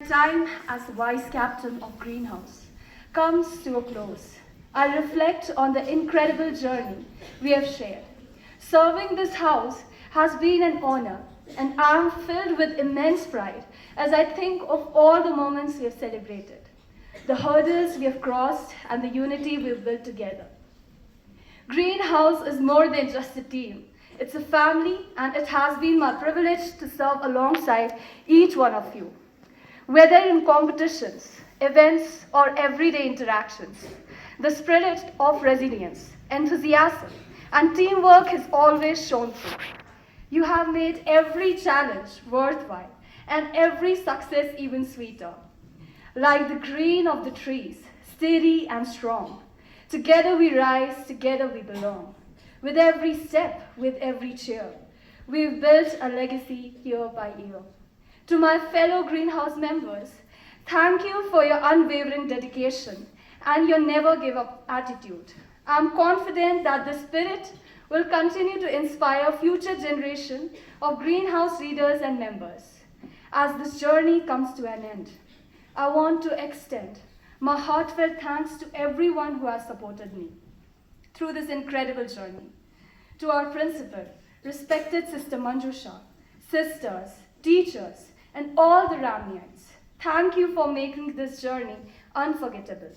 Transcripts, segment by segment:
Time as vice captain of Greenhouse comes to a close. I reflect on the incredible journey we have shared. Serving this house has been an honor, and I am filled with immense pride as I think of all the moments we have celebrated, the hurdles we have crossed, and the unity we have built together. Greenhouse is more than just a team. It's a family, and it has been my privilege to serve alongside each one of you. Whether in competitions, events, or everyday interactions, the spirit of resilience, enthusiasm, and teamwork has always shone through. You have made every challenge worthwhile and every success even sweeter. Like the green of the trees, steady and strong. Together we rise, together we belong. With every step, with every cheer, we've built a legacy year by year. To my fellow Greenhouse members, thank you for your unwavering dedication and your never give up attitude. I'm confident that this spirit will continue to inspire future generation of Greenhouse leaders and members. As this journey comes to an end, I want to extend my heartfelt thanks to everyone who has supported me through this incredible journey. To our principal, respected Sister Manjusha, sisters, teachers, and all the Ramneeites, thank you for making this journey unforgettable.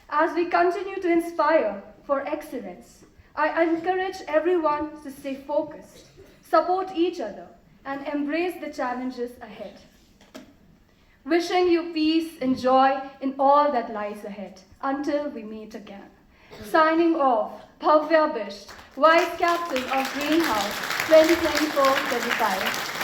As we continue to inspire for excellence, I encourage everyone to stay focused, support each other, and embrace the challenges ahead. Wishing you peace and joy in all that lies ahead until we meet again. Signing off, Bhavya Bisht, Vice Captain of Greenhouse 2024-25.